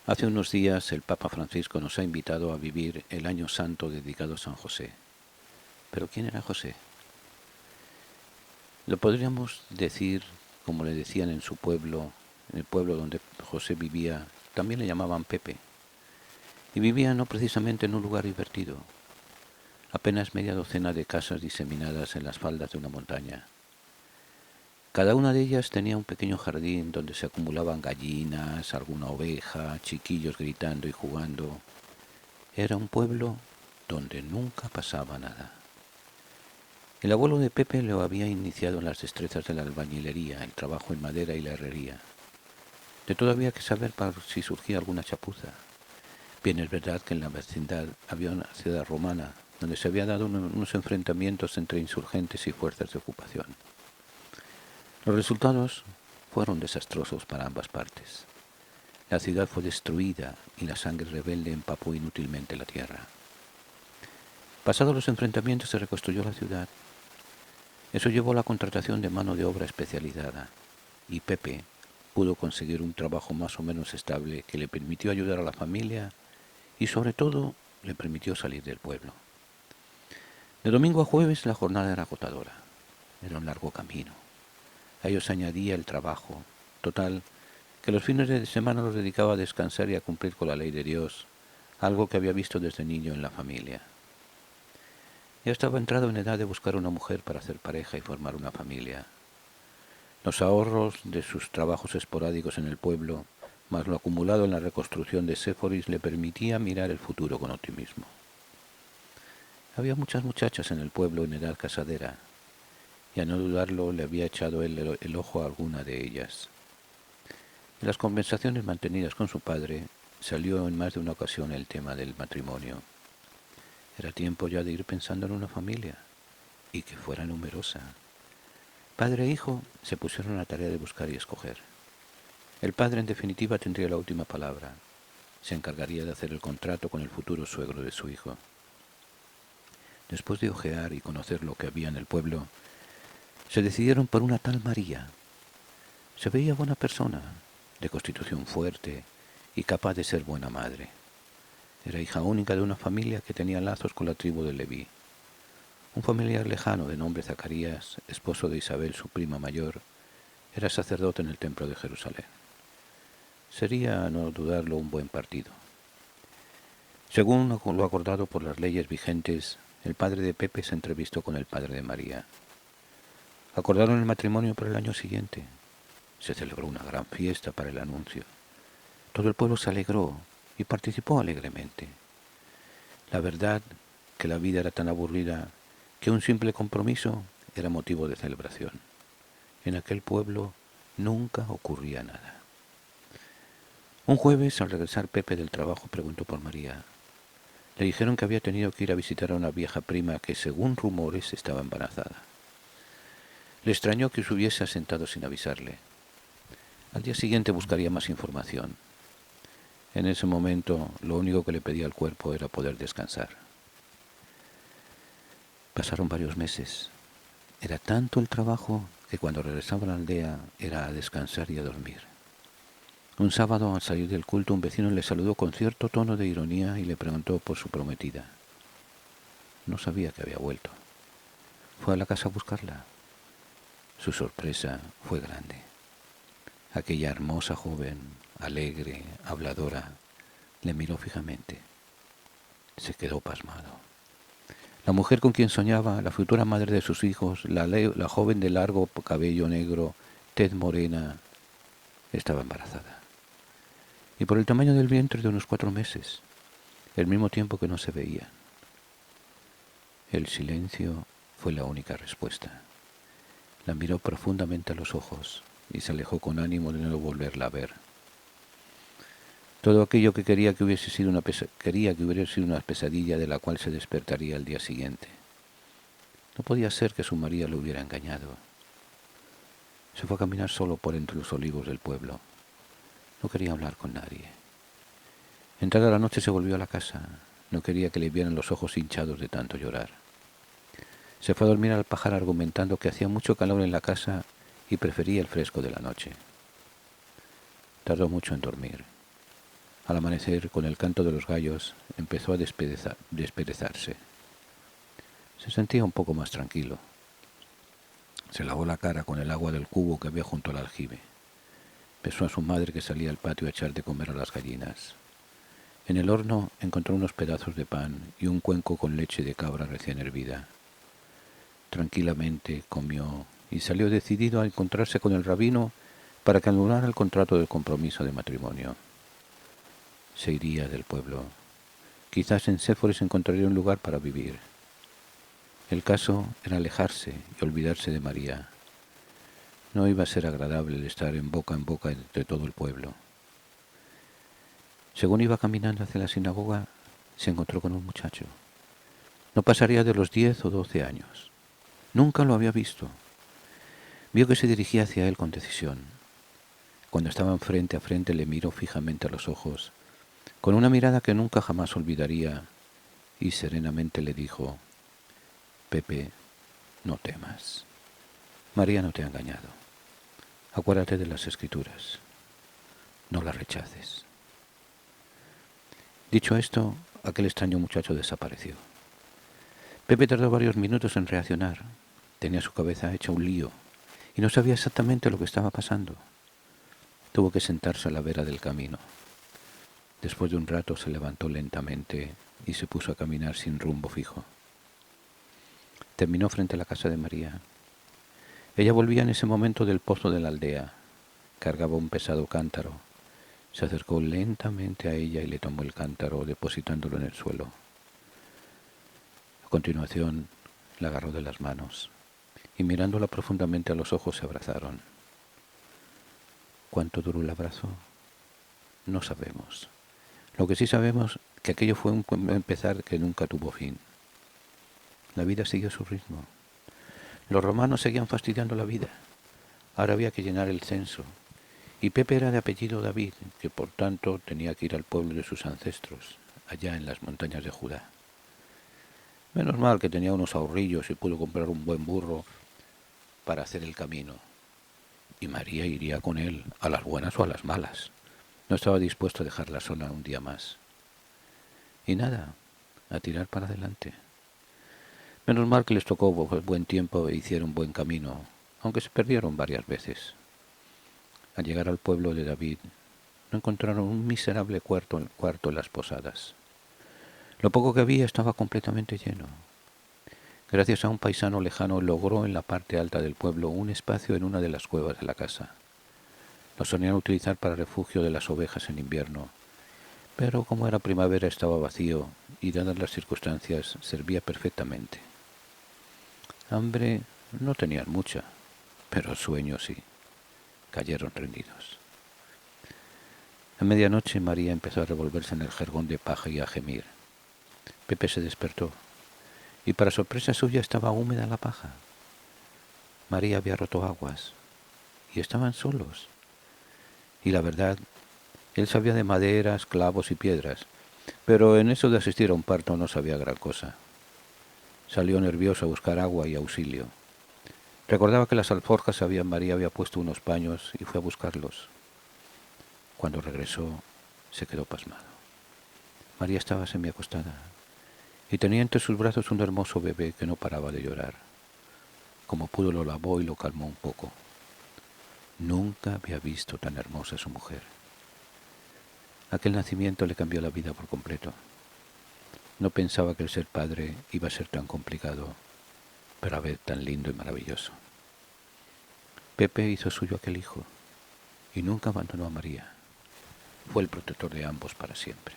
Hace unos días el Papa Francisco nos ha invitado a vivir el Año Santo dedicado a San José. ¿Pero quién era José? Lo podríamos decir como le decían en su pueblo, en el pueblo donde José vivía, también le llamaban Pepe. Y vivía no precisamente en un lugar divertido, apenas media docena de casas diseminadas en las faldas de una montaña. Cada una de ellas tenía un pequeño jardín donde se acumulaban gallinas, alguna oveja, chiquillos gritando y jugando. Era un pueblo donde nunca pasaba nada. El abuelo de Pepe lo había iniciado en las destrezas de la albañilería, el trabajo en madera y la herrería. De todo había que saber para si surgía alguna chapuza. Bien es verdad que en la vecindad había una ciudad romana, donde se habían dado unos enfrentamientos entre insurgentes y fuerzas de ocupación. Los resultados fueron desastrosos para ambas partes. La ciudad fue destruida y la sangre rebelde empapó inútilmente la tierra. Pasados los enfrentamientos se reconstruyó la ciudad. Eso llevó a la contratación de mano de obra especializada, y Pepe pudo conseguir un trabajo más o menos estable que le permitió ayudar a la familia y sobre todo le permitió salir del pueblo. De domingo a jueves la jornada era agotadora. Era un largo camino. A ello se añadía el trabajo. Total, que los fines de semana los dedicaba a descansar y a cumplir con la ley de Dios, algo que había visto desde niño en la familia. Ya estaba entrado en edad de buscar una mujer para hacer pareja y formar una familia. Los ahorros de sus trabajos esporádicos en el pueblo, más lo acumulado en la reconstrucción de Séforis, le permitía mirar el futuro con optimismo. Había muchas muchachas en el pueblo en edad casadera, y a no dudarlo le había echado él el ojo a alguna de ellas. En las conversaciones mantenidas con su padre, salió en más de una ocasión el tema del matrimonio. Era tiempo ya de ir pensando en una familia, y que fuera numerosa. Padre e hijo se pusieron a la tarea de buscar y escoger. El padre, en definitiva, tendría la última palabra. Se encargaría de hacer el contrato con el futuro suegro de su hijo. Después de ojear y conocer lo que había en el pueblo, se decidieron por una tal María. Se veía buena persona, de constitución fuerte y capaz de ser buena madre. Era hija única de una familia que tenía lazos con la tribu de Leví. Un familiar lejano de nombre Zacarías, esposo de Isabel, su prima mayor, era sacerdote en el templo de Jerusalén. Sería, a no dudarlo, un buen partido. Según lo acordado por las leyes vigentes, el padre de Pepe se entrevistó con el padre de María. Acordaron el matrimonio para el año siguiente. Se celebró una gran fiesta para el anuncio. Todo el pueblo se alegró y participó alegremente. La verdad que la vida era tan aburrida que un simple compromiso era motivo de celebración. En aquel pueblo nunca ocurría nada. Un jueves, al regresar Pepe del trabajo, preguntó por María. Le dijeron que había tenido que ir a visitar a una vieja prima que, según rumores, estaba embarazada. Le extrañó que se hubiese asentado sin avisarle. Al día siguiente buscaría más información. En ese momento, lo único que le pedía al cuerpo era poder descansar. Pasaron varios meses. Era tanto el trabajo que cuando regresaba a la aldea era a descansar y a dormir. Un sábado, al salir del culto, un vecino le saludó con cierto tono de ironía y le preguntó por su prometida. No sabía que había vuelto. Fue a la casa a buscarla. Su sorpresa fue grande. Aquella hermosa joven, alegre, habladora, le miró fijamente. Se quedó pasmado. La mujer con quien soñaba, la futura madre de sus hijos, la joven de largo cabello negro, tez morena, estaba embarazada. Y por el tamaño del vientre de unos 4 meses, el mismo tiempo que no se veían. El silencio fue la única respuesta. La miró profundamente a los ojos y se alejó con ánimo de no volverla a ver. Todo aquello que quería que hubiera sido una pesadilla de la cual se despertaría al día siguiente. No podía ser que su María lo hubiera engañado. Se fue a caminar solo por entre los olivos del pueblo. No quería hablar con nadie. Entrada la noche se volvió a la casa. No quería que le vieran los ojos hinchados de tanto llorar. Se fue a dormir al pajar argumentando que hacía mucho calor en la casa y prefería el fresco de la noche. Tardó mucho en dormir. Al amanecer, con el canto de los gallos, empezó a desperezarse. Se sentía un poco más tranquilo. Se lavó la cara con el agua del cubo que había junto al aljibe. Besó a su madre que salía al patio a echar de comer a las gallinas. En el horno encontró unos pedazos de pan y un cuenco con leche de cabra recién hervida. Tranquilamente comió y salió decidido a encontrarse con el rabino para que anulara el contrato del compromiso de matrimonio. Se iría del pueblo. Quizás en Séforis encontraría un lugar para vivir. El caso era alejarse y olvidarse de María. No iba a ser agradable el estar en boca entre todo el pueblo. Según iba caminando hacia la sinagoga, se encontró con un muchacho. No pasaría de los 10 o 12 años. Nunca lo había visto. Vio que se dirigía hacia él con decisión. Cuando estaban frente a frente le miró fijamente a los ojos, con una mirada que nunca jamás olvidaría, y serenamente le dijo: Pepe, no temas. María no te ha engañado. Acuérdate de las Escrituras. No las rechaces. Dicho esto, aquel extraño muchacho desapareció. Pepe tardó varios minutos en reaccionar. Tenía su cabeza hecha un lío y no sabía exactamente lo que estaba pasando. Tuvo que sentarse a la vera del camino. Después de un rato se levantó lentamente y se puso a caminar sin rumbo fijo. Terminó frente a la casa de María. Ella volvía en ese momento del pozo de la aldea. Cargaba un pesado cántaro. Se acercó lentamente a ella y le tomó el cántaro, depositándolo en el suelo. A continuación, la agarró de las manos y mirándola profundamente a los ojos se abrazaron. ¿Cuánto duró el abrazo? No sabemos. Lo que sí sabemos es que aquello fue un empezar que nunca tuvo fin. La vida siguió su ritmo. Los romanos seguían fastidiando la vida. Ahora había que llenar el censo. Y Pepe era de apellido David, que por tanto tenía que ir al pueblo de sus ancestros, allá en las montañas de Judá. Menos mal que tenía unos ahorrillos y pudo comprar un buen burro para hacer el camino. Y María iría con él, a las buenas o a las malas. No estaba dispuesto a dejarla sola un día más. Y nada, a tirar para adelante. Menos mal que les tocó buen tiempo e hicieron buen camino, aunque se perdieron varias veces. Al llegar al pueblo de David, no encontraron un miserable cuarto en las posadas. Lo poco que había estaba completamente lleno. Gracias a un paisano lejano logró en la parte alta del pueblo un espacio en una de las cuevas de la casa. Lo solían utilizar para refugio de las ovejas en invierno, pero como era primavera estaba vacío y dadas las circunstancias servía perfectamente. Hambre no tenían mucha, pero sueño sí. Cayeron rendidos. A medianoche María empezó a revolverse en el jergón de paja y a gemir. Pepe se despertó y para sorpresa suya estaba húmeda la paja. María había roto aguas y estaban solos. Y la verdad, él sabía de maderas, clavos y piedras, pero en eso de asistir a un parto no sabía gran cosa. Salió nervioso a buscar agua y auxilio. Recordaba que las alforjas María había puesto unos paños y fue a buscarlos. Cuando regresó, se quedó pasmado. María estaba semiacostada y tenía entre sus brazos un hermoso bebé que no paraba de llorar. Como pudo lo lavó y lo calmó un poco. Nunca había visto tan hermosa a su mujer. Aquel nacimiento le cambió la vida por completo. No pensaba que el ser padre iba a ser tan complicado, pero a vez tan lindo y maravilloso. Pepe hizo suyo aquel hijo y nunca abandonó a María. Fue el protector de ambos para siempre.